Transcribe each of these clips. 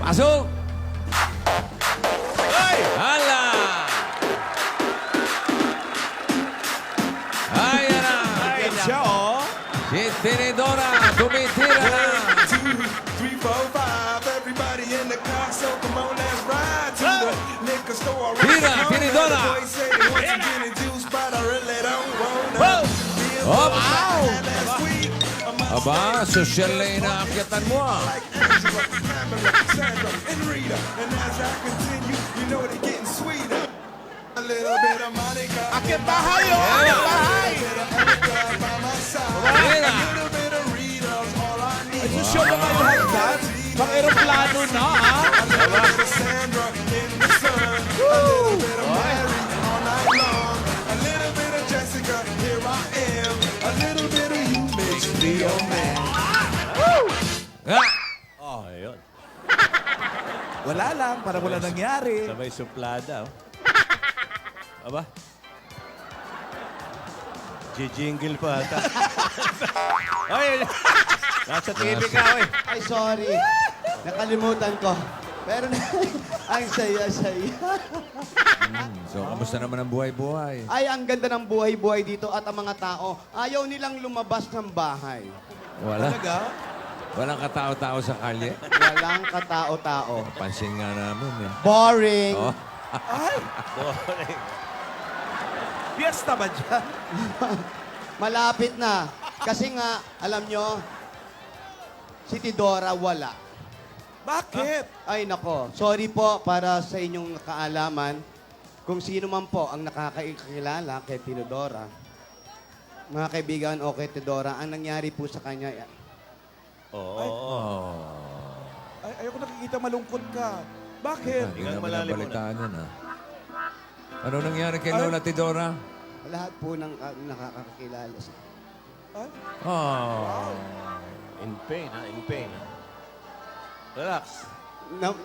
Pasok! Ay! Hala! Ayan na! Ayan siya, oh. Si Tinidora, tumitira na! 1, 2, 3, 4, 5. Everybody in the car, so come on, let's ride to the liquor store. Tira, Tinidora. The boys say they want some gin and juice, but I really don't want Whoa! Hop! last week. I'm Aba, social na inaakyatan mo ah. like Angela, Pamela, Sandra, and Rita. And as I continue, you know they're getting sweeter. A little bit of Monica. Akit bahay, oh! Akit bahay! Erica by my side. Tira! A little bit of Rita's all I need. Susyon na kayo hagdan. Pang aeroplano na, ha? A little bit of Sandra in the sun. A little bit of Mary all night long. A little bit of Jessica, here I am. A little bit of you makes me your man. Ah! Oh, ayun. Wala lang, para wala nangyari. Sabay suplada, oh. Aba? Jijingle pa ata. Ay! Nasa TV ka, oy. Ay, sorry. Nakalimutan ko. Pero ang saya-saya. So, kamusta naman ang buhay-buhay? Ay, ang ganda ng buhay-buhay dito at ang mga tao, ayaw nilang lumabas ng bahay. Wala. Talaga? Walang katao-tao sa kalye. Walang katao-tao. Pansin nga namin eh. Boring. Oh. Ay, Boring. piyesta ba dyan? Malapit na. Kasi nga, alam nyo, si Tidora wala. Bakit? Ay, nako. Sorry po para sa inyong kaalaman. Kung sino man po ang nakakakilala kay Tidora, mga kaibigan o kay Tidora, ang nangyari po sa kanya, Oo. Oh. Ay, ayoko nakikita malungkot ka. Bakit? Hindi Ingat naman malalim nabalitaan yan ah. Ano nangyari kay Lola Tidora? lahat po ng nakakakilala sa Ay, Oh. In pain, ha? In pain, ha? Relax.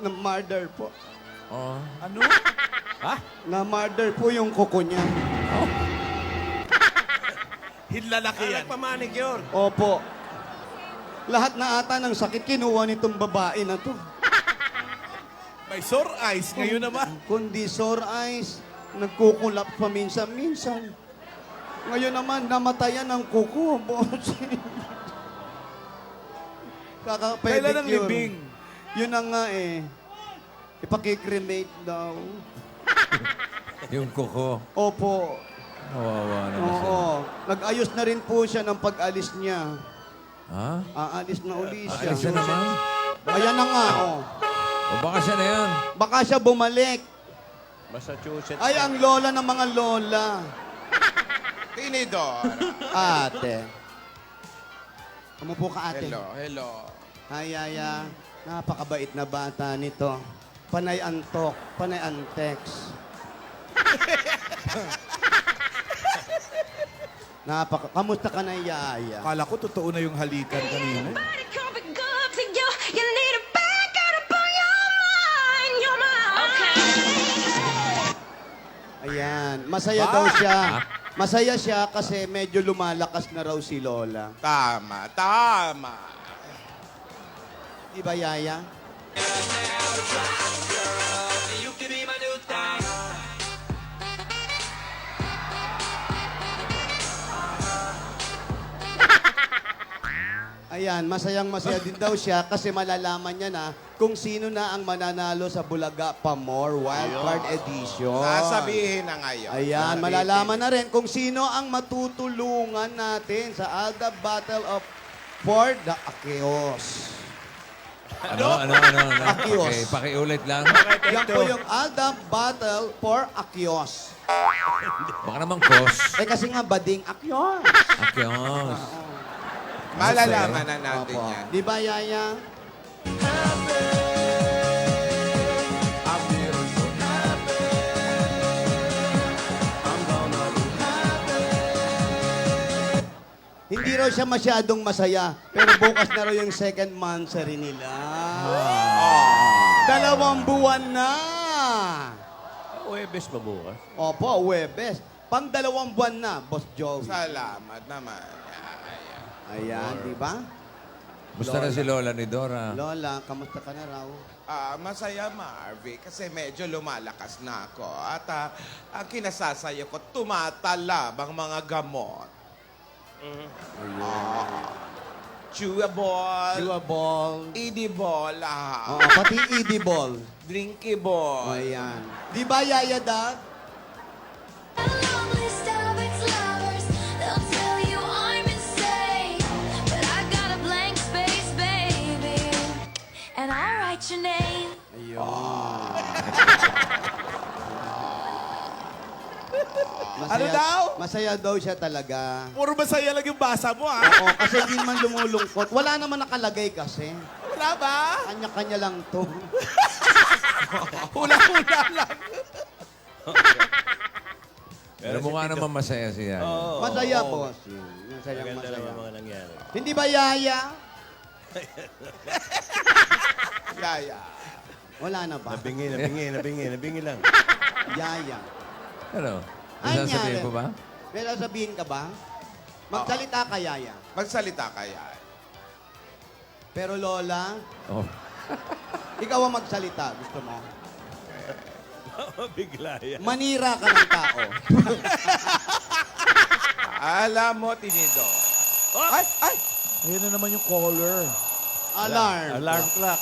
na-murder po. Oh. ano? Ha? Na-murder po yung kuko niya. Hinlalaki yan. Nagpamanicure. Opo. Lahat na ata ng sakit kinuha nitong babae na to. May sore eyes ngayon naman. Kundi sore eyes, nagkukulap pa minsan-minsan. Ngayon naman, namatayan ng kuko, bossing. Kailan ang Kaka-pedicure. libing? Yun na nga eh. Ipakikremate daw. Yung kuko. Opo. Kawawa naman siya. Oo. Nag-ayos na rin po siya ng pag-alis niya. Ha? Aalis na uli siya. Alis na naman? Ayan na nga, oh. O baka siya na yan. Baka siya bumalik. Massachusetts. Ay, ang lola ng mga lola. Tinidora. Ate. Umupo ka, ate. Hello. Ay, napakabait na bata nito. Panay antok, panay antex. Kamusta ka na, Yaya? Akala ko totoo na yung halikan kanina. Body coming good to you. You need a back out upon your mind, your mind. Ayan, masaya daw siya. Masaya siya kasi medyo lumalakas na raw si Lola. Tama. Di ba, Yaya? Ayan, masayang-masaya din daw siya kasi malalaman niya na kung sino na ang mananalo sa Bulaga Pamor Wildcard Edition. Sasabihin na ngayon. Ayan, malalaman na rin kung sino ang matutulungan natin sa Alda Battle of for the Akeos. Ano? Akios. Okay, pakiulit lang. Yan po yung Alda Battle for Akeos. Baka naman kos. Eh kasi nga bading Akeos. Akyos. Malalaman na natin Opo. yan. Di ba, Yaya? Hindi raw siya masyadong masaya, pero bukas na raw yung second monthsary nila. 2 buwan na! Huwebes ba bukas? Opo, Webes. Pang 2 buwan na, Boss Joey. Salamat naman. Ayan, di ba? Musta na si Lola ni Dora? Lola, kamusta ka na raw? Masaya, Marvy, kasi medyo lumalakas na ako. At ang kinasasaya ko, tumatalab ang mga gamot. Chewable, Chewable. edible, Oo, pati edible. drinkable. Ayan. Di ba, Yaya Dad? Long list of ex-lovers, they'll tell you I'm insane. But I got a blank space, baby, and I'll write your name. Ano daw? Masaya daw siya talaga. Puro masaya lang yung basa mo, ha? Oo, kasi hindi man lumulungkot. Wala naman nakalagay kasi. Wala ba? Kanya-kanya lang to. Hula-hula lang. Pero mukha naman masaya siya. Masaya po. Masaya, Maganda masaya. naman mga nangyari. Hindi ba, Yaya? Yaya. Wala na ba? Nabingi lang. Yaya. Ano? Ay, May sasabihin nyari. ko ba? May sasabihin ka ba? Magsalita ka, Yaya. Magsalita kaya. Pero Lola, Oh. ikaw ang magsalita. Gusto mo? Bigla yan. Manira ka ng tao. Alam mo, Tinido. Ay! Ay! Ayun na naman yung caller. Alarm. Alarm clock.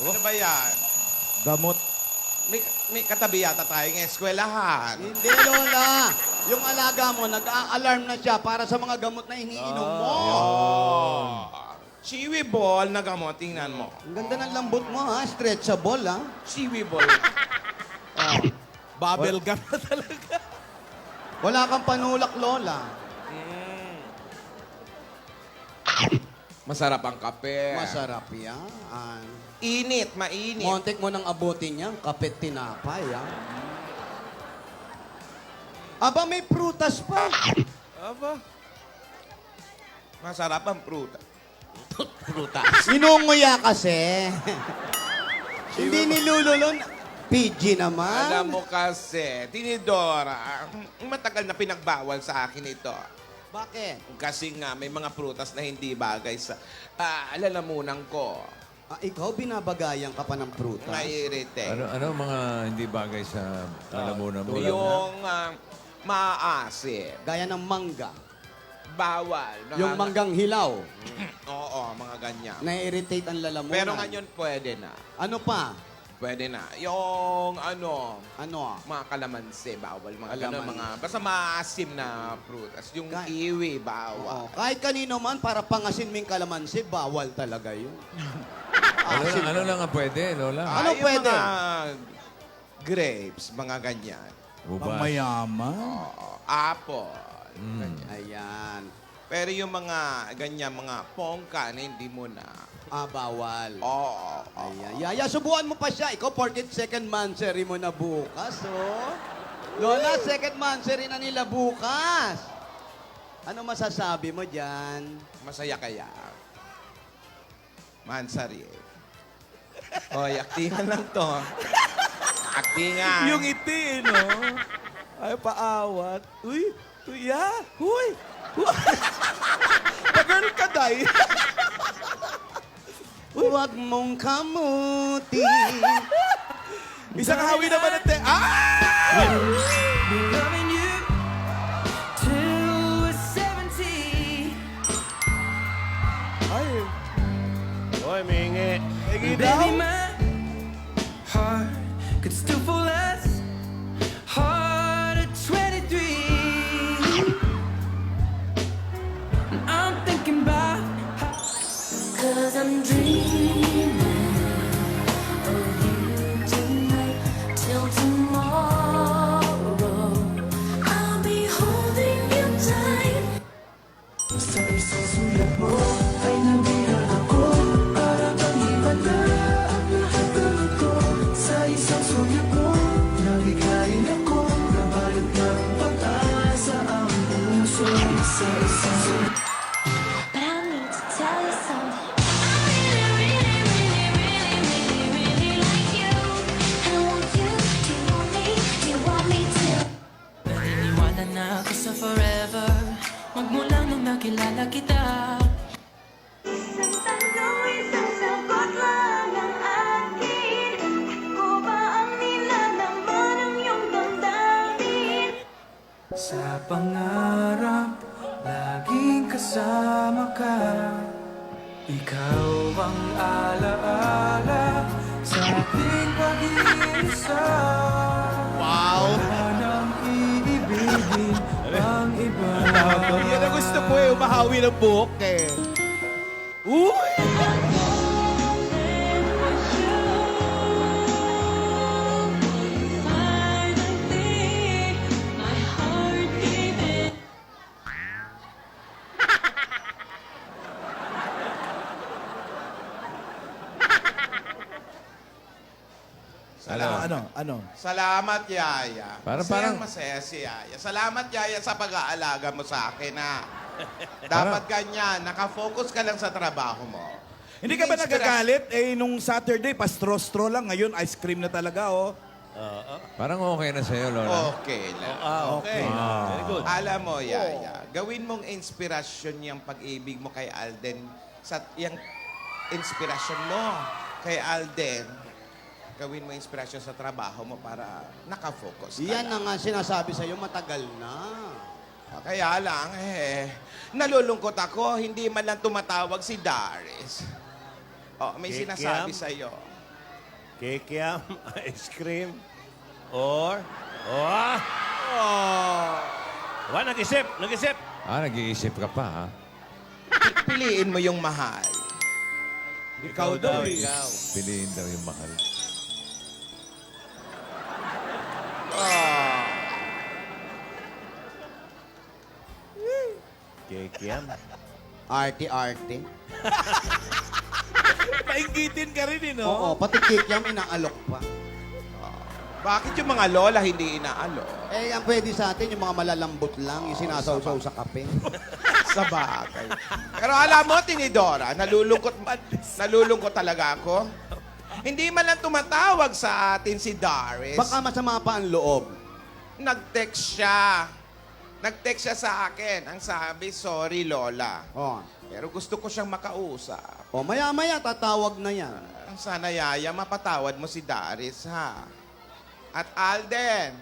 Ano ba yan? Gamot. May katabi yata tayong eskwelahan. Hindi, Lola. Yung alaga mo, nag-a-alarm na siya para sa mga gamot na iniinom mo. Chiwi ball na gamot, tingnan mo. Ang ganda ng lambot mo, ha? Stretchable, ha? Chiwi ball. Bubble gum na talaga. Wala kang panulak, Lola. Masarap ang kape. Masarap yan. Init, mainit. Montek mo ng abutin yan, kapit tinapay, ha? Aba, may prutas pa. Aba. Masarap ang pruta. Sinunguya kasi. Hindi nilululon. PG naman. Alam mo kasi, Tinidora, matagal na pinagbawal sa akin ito. Bakit? Kasi nga, may mga prutas na hindi bagay sa alalamunan ko. Ikaw, binabagayan ka pa ng prutas? Naiirite. Ano mga hindi bagay sa lalamunan mo? Yung maasim, Gaya ng mangga. bawal. Yung manggang hilaw. Oo, mga ganyan. Na-irritate ang lalamunan. Pero ngayon pwede na. Ano pa? Pwede na. Yung Ano? mga kalamansi, bawal. Mga Kalamansi. ganun, basta maasim na prutas. Yung kiwi, bawal. Oo. Kahit kanino man, para pangasin mo yung kalamansi, bawal talaga yun. Ano lang ang pwede, Lola? Ano Yung pwede? Mga grapes, mga ganyan. Ubas. Pamayaman. Oo, apple. Ganyan. Ayan. Pero yung mga ganyan, mga pongka na hindi mo na. Bawal. Oo. Ayan. Yaya, subukan mo pa siya. Ikaw, porket second monthsary mo na bukas, oh. Lola, second monthsary na nila bukas. Ano masasabi mo dyan? Masaya kaya. Mansari. Oy, aktingan lang to. Aktingan. Yung iti, no? Ay, paawat. Uy, ya. Huy. Pa-girl ka, day. Huwag mong kamuti. Isang hawi naman natin. Ah! Loving you till we're 70. Ay, Hoy, mingi. hindi daw. Baby, my heart could still fall as hard at 23. And I'm thinking about how 'Cause I'm dreaming of you tonight till tomorrow. I'll be holding you tight. sa isang sulat mo ay nabihan ako. Para bang iba na ang lahat ng ito. Sa isang sulat mo Ikaw ang alaala sa ating pag-iisa. Wow! Wala nang iibigin ang iba. Yan ang gusto ko eh, umahawi ng buhok eh. Uy! Ano? Salamat, Yaya. Parang- Masaya si Yaya. Salamat, Yaya, sa pag-aalaga mo sa akin, ha. Dapat ganyan. Nakafocus ka lang sa trabaho mo. Hindi ka ba Inspira- nagagalit? Eh, nung Saturday, pastro-stro lang. Ngayon, ice cream na talaga, oh. Parang okay na sa'yo, Lola. Okay lang. Okay. Very good. Alam mo, Yaya, gawin mong inspirasyon yung pag-ibig mo kay Alden. Yung inspirasyon mo kay Alden, gawin mo inspirasyon sa trabaho mo para nakafocus ka. Yan na nga sinasabi sa'yo, matagal na. Kaya lang, nalulungkot ako. Hindi man lang tumatawag si Darius. Oh, may Kikiam? sinasabi sa'yo. Kikiam, ice cream, or... Oh! Nag-isip! Nag-iisip ka pa, ha? Piliin mo yung mahal. Ikaw daw, eh. ikaw. Piliin daw yung mahal. Kikiam. Arte-arte. Painggitin ka rin, eh, no? Oo, pati kikiam inaalok pa. Bakit yung mga lola hindi inaalo? Eh, ang pwede sa atin, yung mga malalambot lang, yung sinasawsaw sa kape. Sa bagay. Pero alam mo, Tinidora, nalulungkot talaga ako. Hindi man lang tumatawag sa atin si Darius. Baka masama pa ang loob. Nag-text siya. Nag-text siya sa akin. Ang sabi, sorry, Lola. Oh. Pero gusto ko siyang makausap. O, maya-maya, tatawag na yan. Sana, Yaya, mapatawad mo si Darius, ha? At Alden,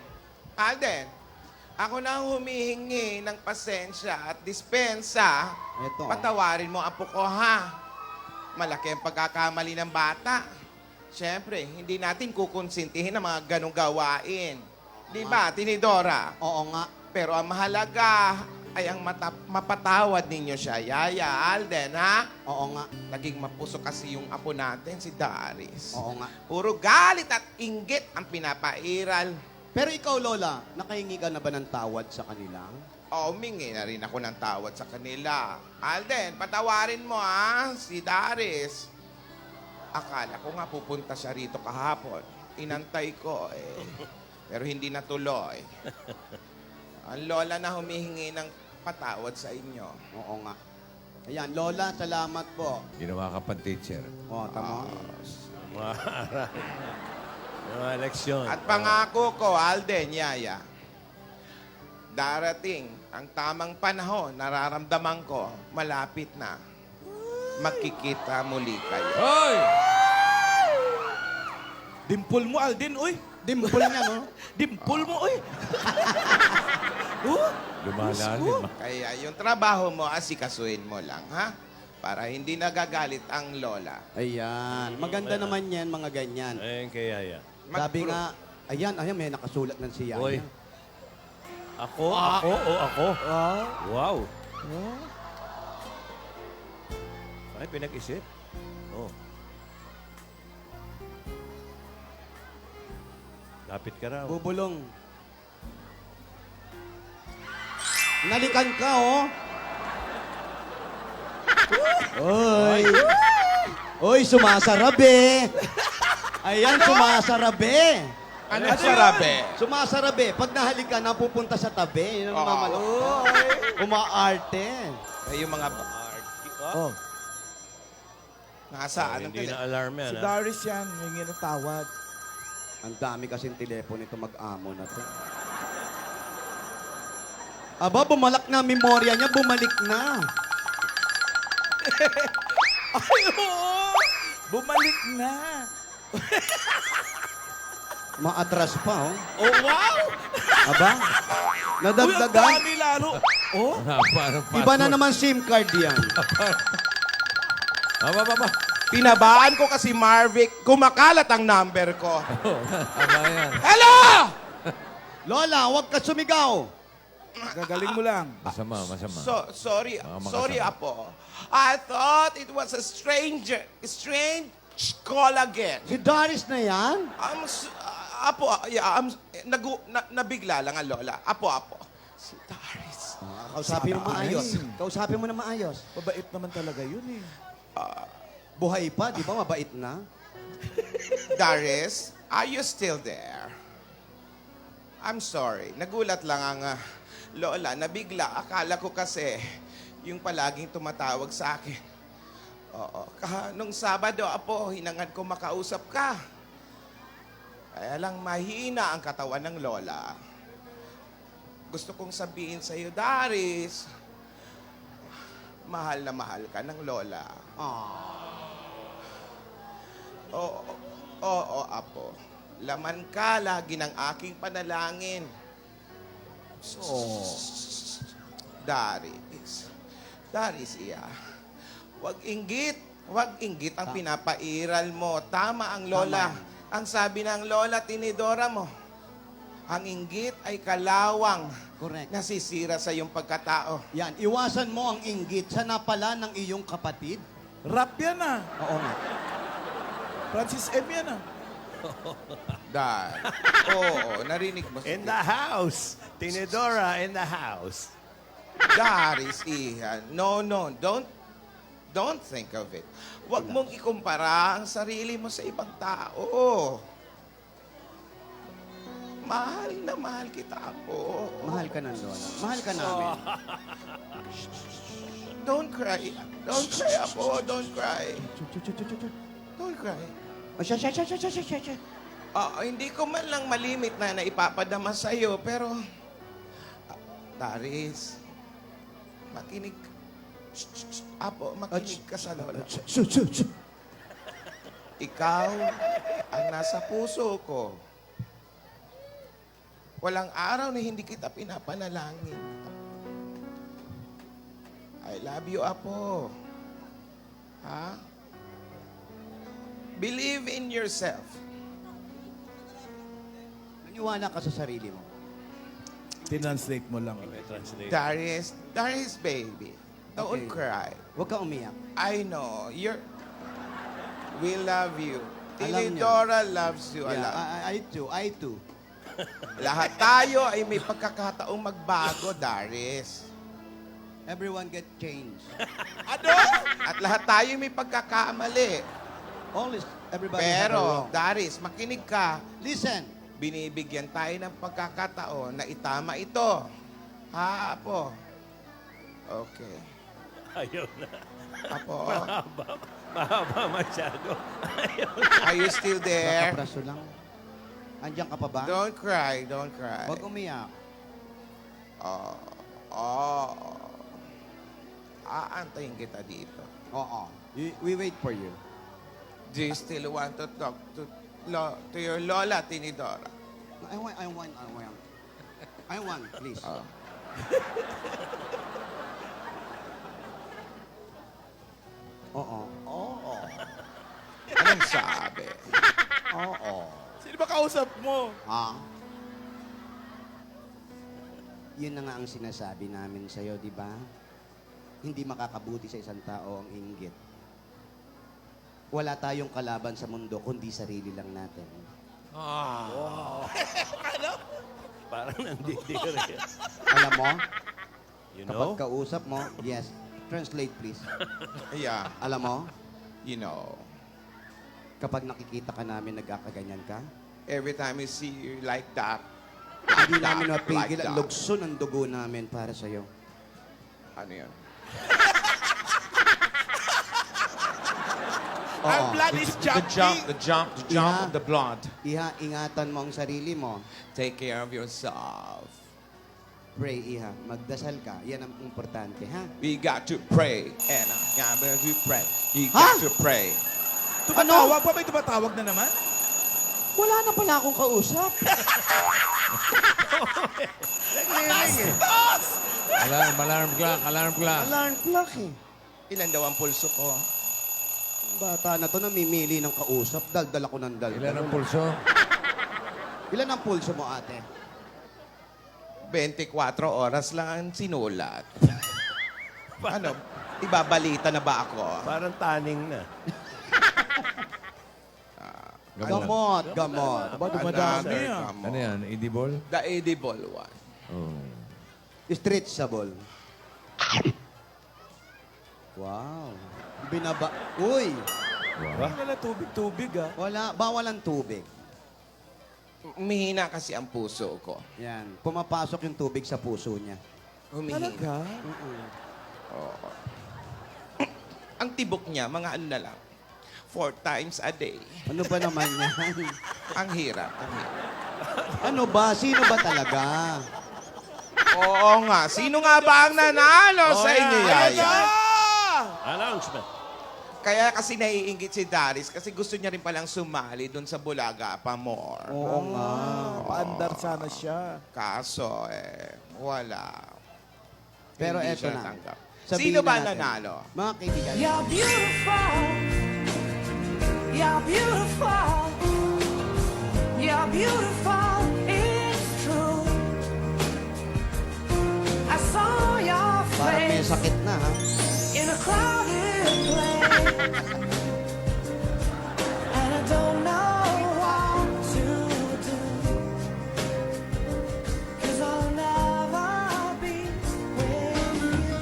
ako na ang humihingi ng pasensya at dispensa. Eto. Patawarin mo apo ko, ha? Malaki ang pagkakamali ng bata. Siyempre, hindi natin kukonsintihin ang mga ganong gawain. Di ba, Tinidora? Oo nga. Pero ang mahalaga ay ang mapatawad ninyo siya, Yaya, Alden, ha? Oo nga. Naging mapuso kasi yung apo natin, si Darius. Oo nga. Puro galit at inggit ang pinapairal. Pero ikaw, Lola, nakahingi ka na ba ng tawad sa kanila? O, humingi na rin ako ng tawad sa kanila. Alden, patawarin mo, ha? Si Darius. Akala ko nga pupunta siya rito kahapon. Inantay ko, eh. Pero hindi natuloy. Ang lola na humihingi ng patawad sa inyo. Oo nga. Ayan, Lola, salamat po. Ginawa ka pang teacher. O, tama. Mga leksyon. At pangako ko, Alden, Yaya, darating ang tamang panahon, nararamdaman ko, malapit na. Magkikita muli kayo. Hoy! Dimple mo, Alden, uy. Dimple niya, no? Dimple mo, uy. Lumalalim. Kaya yung trabaho mo, asikasuhin mo lang, ha? Para hindi nagagalit ang lola. Ayan. Maganda naman yan, mga ganyan. Ayun kay Yaya. Sabi nga, ayan, may nakasulat ng si Yaya. Uy. Ako? Ako? Wow. Ay, pinag-isip. Oh. Lapit ka raw. Bubulong. Nalikan ka, oh. Oy. Oy, sumasarabe. Ayan, sumasarabe. Ano sarabe? Sumasarabe. Pag nahalikan, napupunta sa tabi. Yun ang mamalok. Umaarte. Ay, yung mga... Oh, Nasaan? Hindi na alarm yan, si ha? Darius yan, hingi ng tawad. Ang dami kasing telepono ito mag-amo na to. Aba, bumalak na ang memorya niya, bumalik na. Ay, oo! Bumalik na. Maatras pa, oh. Oh, wow! Aba, Uy, ang nadagdagan. dami lalo. Oh, Paano Iba na naman SIM card yan. Aba. Tinabaan ko kasi Marvic, kumakalat ang number ko. Aba yan. Hello! Lola, huwag ka sumigaw. Gagaling mo lang. Masama. Sorry, Makasama. sorry, Apo. I thought it was a strange call again. Si Doris na yan? Apo, yeah, nabigla lang ang Lola. Apo. Si Doris. Kausapin mo maayos. Kausapin mo na maayos. Mabait naman talaga yun eh. Buhay pa, di ba mabait na? Doris, are you still there? I'm sorry. Nagulat lang ang Lola. Nabigla. Akala ko kasi yung palaging tumatawag sa akin. Oo. Nung Sabado, Apo, hinangad ko makausap ka. Kaya lang mahina ang katawan ng Lola. Gusto kong sabihin sa iyo, Doris, mahal na mahal ka ng Lola. Oo, Apo. Laman ka lagi ng aking panalangin. Daris, iya. Huwag inggit ang pinapairal mo. Tama ang Lola. Ang sabi ng Lola Tinidora mo, ang inggit ay kalawang. Correct. Nasisira sa iyong pagkatao. Yan, iwasan mo ang inggit sa napala ng iyong kapatid. Rap yan ah. Oo nga. Francis M. yan ah. Oo, narinig mo. In the house. Tinidora in the house. Daris, iha. No, don't think of it. Huwag mong ikumpara ang sarili mo sa ibang tao. Mahal na mahal kita, Apo. Mahal ka ng Lola. Mahal ka namin. Don't cry. Don't cry, Apo. Don't cry. Don't cry. Hindi ko man lang malimit na ipapadama sa'yo, pero... Daris, makinig. Apo, makinig ka sa Lola. Ikaw ang nasa puso ko. Walang araw na hindi kita pinapanalangin. I love you, Apo. Ha? Believe in yourself. Naniwala ka sa sarili mo. Tinranslate mo lang. Translate. Darius, baby. Don't Okay. cry. Huwag ka umiyak. I know. We love you. Alam niya. Tinidora loves you a Yeah, lot. I too. Lahat tayo ay may pagkakataong magbago, Darius. Everyone get changed. At lahat tayo may pagkakamali. Always, everybody have a Pero, wrong. Darius, makinig ka. Listen. Binibigyan tayo ng pagkakataon na itama ito. Ha, Apo? Okay. Ayaw na. Apo, Mahaba masyado. are you still there? Kakapraso lang. Andiyan ka pa ba? Don't cry, don't cry. Huwag umiyak. Aantayin kita dito. Oo. We wait for you. Do you still want to talk to your Lola, Tinidora? I want, please. Oo. Anong sabi? Oo. Sino ba kausap mo? Yun na nga ang sinasabi namin sa'yo, di ba? Hindi makakabuti sa isang tao ang inggit. Wala tayong kalaban sa mundo, kundi sarili lang natin. Parang nandidiri. Alam mo, You kapag know? kausap mo, yes, translate please. Yeah, Alam mo, you know. kapag nakikita ka namin nagkakaganyan ka, Every time you see you like that, hindi namin like mapigil that. ang lugso ng dugo namin para sa'yo. Ano yun? Our Oo. blood is jumping. The jump Yeah. of the blood. Iha, ingatan mo ang sarili mo. Take care of yourself. Pray, Iha. Magdasal ka. Yan ang importante, ha? We got to pray. And we pray. You Ha? got to pray. Tumatawag pa? May tumatawag na naman? Wala na pala akong kausap. Alarm clock. Alarm clock eh. Ilan daw ang pulso ko? Bata na to namimili ng kausap. Daldal ako ng daldal. Ilan ang pulso? Ilan ang pulso mo, ate? 24 oras lang ang sinulat. Ano? Ibabalita na ba ako? Parang taning na. Gamot. Aba, dumadami Another ah. gamot. Ano yan? Edible? The edible one. Oh. Stretchable. Wow. Binaba... Uy! Wala tubig-tubig ah. Wala. Bawal ang tubig. Umihina kasi ang puso ko. Yan. Pumapasok yung tubig sa puso niya. Humihina. Talaga? Ang tibok niya, mga ano na lang, 4 times a day. Ano ba naman yan? Ang hirap, ang hirap. Ano ba? Sino ba talaga? Oo nga. Sino nga ba ang nanalo sa inyo, Yaya? Announcement. Kaya kasi naiinggit si Darius kasi gusto niya rin palang sumali doon sa Bulaga pa more. Oo nga. Paandar sana siya. Kaso, wala. Pero Hindi eto siya na. natanggap. Sabihin Sino ba natin. nanalo? Mga kaibigan. You're beautiful. You're beautiful. You're beautiful. It's true. I saw your Parang may face sakit na, ha? in a crowded place. And I don't know what to do. 'Cause I'll never be with you.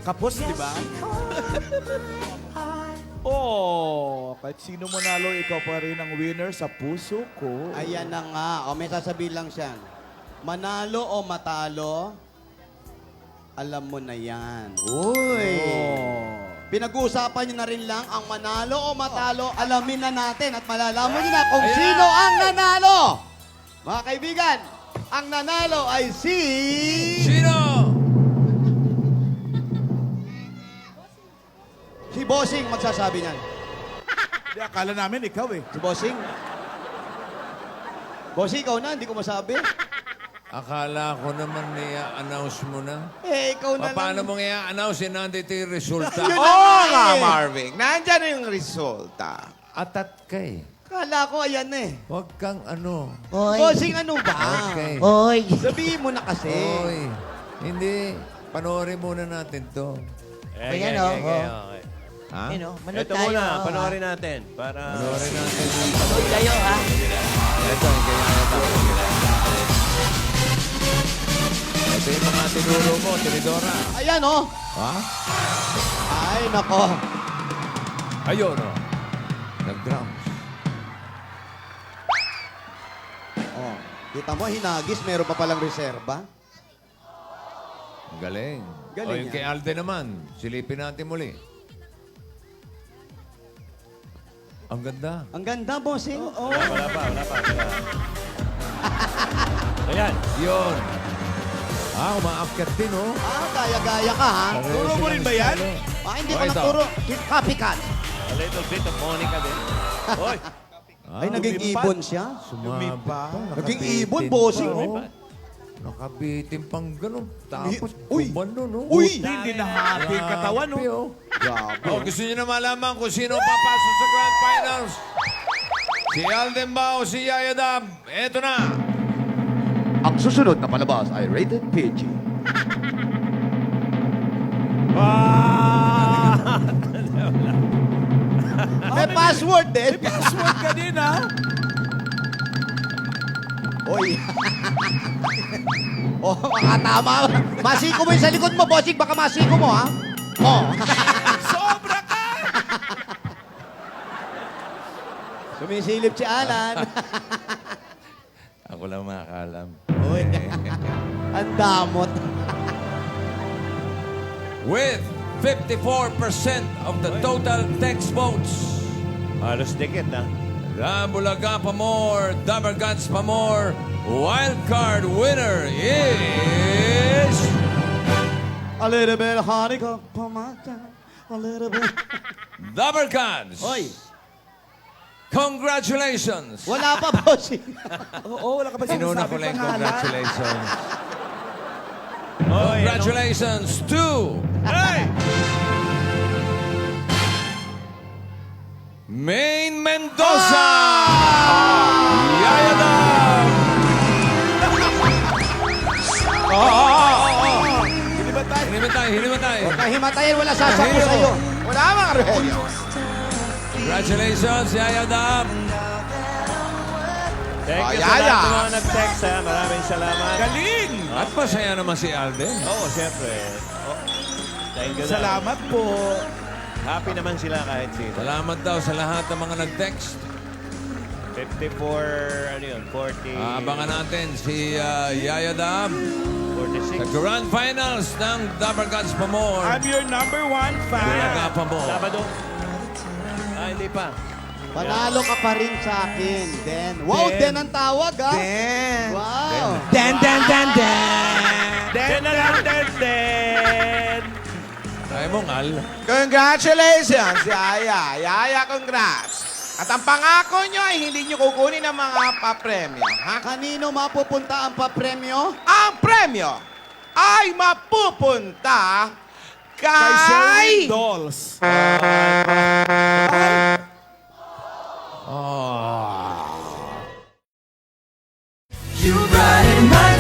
Kapos, di ba? Oh, kahit sino manalo, ikaw pa rin ang winner sa puso ko. Ayan na nga. O, may sasabihin lang siya. Manalo o matalo, alam mo na yan. Uy! Oh. Pinag-uusapan niyo na rin lang ang manalo o matalo, alamin na natin at malalaman niyo na kung sino ang nanalo. Mga kaibigan, ang nanalo ay si... Sino? Si Bossing magsasabi niyan. Di, akala namin ikaw eh. Si Bossing? Bossing, ikaw na, hindi ko masabi. Akala ko naman i-announce mo na. Eh, ikaw na Paano lang. mong i-announce yun? Nandito yung resulta. Yun na Oo nga, eh. Marvin. Nandyan na yung resulta. Atat ka eh. Kala ko, ayan eh. Huwag kang ano. Bossing, ano ba? Okay. Sabihin mo na kasi. Oy. Hindi. Panoorin muna natin to. Ayan, okay. Ha? Ito muna, panoorin natin. Para... Panoorin natin. Kayo, ha? Ito, yung kaya ito yung mga tinuro mo, Tinidora. Ayan, oh. Ha? Ay, nako. Ayun, oh. Nag-drums. Oh, kita mo, hinagis, meron pa palang reserba. Ang galing. Galing O yung yan. kay Alden naman, silipin natin muli. Ang ganda. Ang ganda, Bossing. Wala pa. Ayan. Yun. Umaakyat din, oh. Gaya-gaya ka, ha? Turo mo rin ba yan? Hindi Oh, ko ito. naturo. Copycat. A little bit of Monica din. Hoy! Ay, naging lumipat. ibon siya. Sumabit pa. Naging Nakabitin ibon, pa, bossing, oh. oh. Nakabitin pang ganun. Tapos, Uy. kumano, no? Uy, hindi na hati yung katawan, no? Grabe, oh. Grabe. Oh, gusto niyo na malaman kung sino papasok sa Grand Finals? Si Alden ba o si Yaya Dab? Eto na. Ang susunod na palabas ay rated PG. May password din. May password ka din, ha? Uy. Oh, makatama. Masiko mo yung sa likod mo, Bossing. Baka masiko mo, ha? Oh. Sobra ka! Sumisilip si Alan. Ako lang makakalam. Uy. Ang damot. With 54% of the total text votes, Halos dikit, ha? the Bulaga Pamor, Dabargats Pamor wild card winner is... A little bit honey, pamata. A little bit. Dabargats. Hoy. Congratulations! Wala pa, bossing. Oo, wala ka ba Inuna ko sinasabi lang yung pangalan? congratulations. Oy, Congratulations to Maine Mendoza! Yaya Dam! Hinimatay. Kahimatayin, wala sasapo sa'yo. Wala mga Rogelio. Congratulations, Yaya Dam! Thank you Oh, sa Yaya. lahat ng mga nag-text, ha. Maraming salamat. Galing! At masaya naman si Alden. Oo, siyempre. Oh, thank you na. Salamat po. Happy naman sila kahit sino. Salamat daw sa lahat ng mga nag-text. 54, ano yun, 40, Abangan natin si Yaya Dam sa 46. Grand Finals ng Dabber Gods Pamor. I'm your number one fan. Bulaga Pamor. Sabado. Hindi pa. Panalo ka pa rin sa akin, Den. Wow, Den. Den ang tawag, ha? Den. Wow. Den. Den na lang, Den. Kaya mo, Al. Congratulations, Yaya. Yaya, congrats. At ang pangako nyo ay hindi nyo kukunin ang mga papremyo. Ha? Kanino mapupunta ang papremyo? Ang premyo ay mapupunta Kay Sherwin kay... Dolls. You brighten my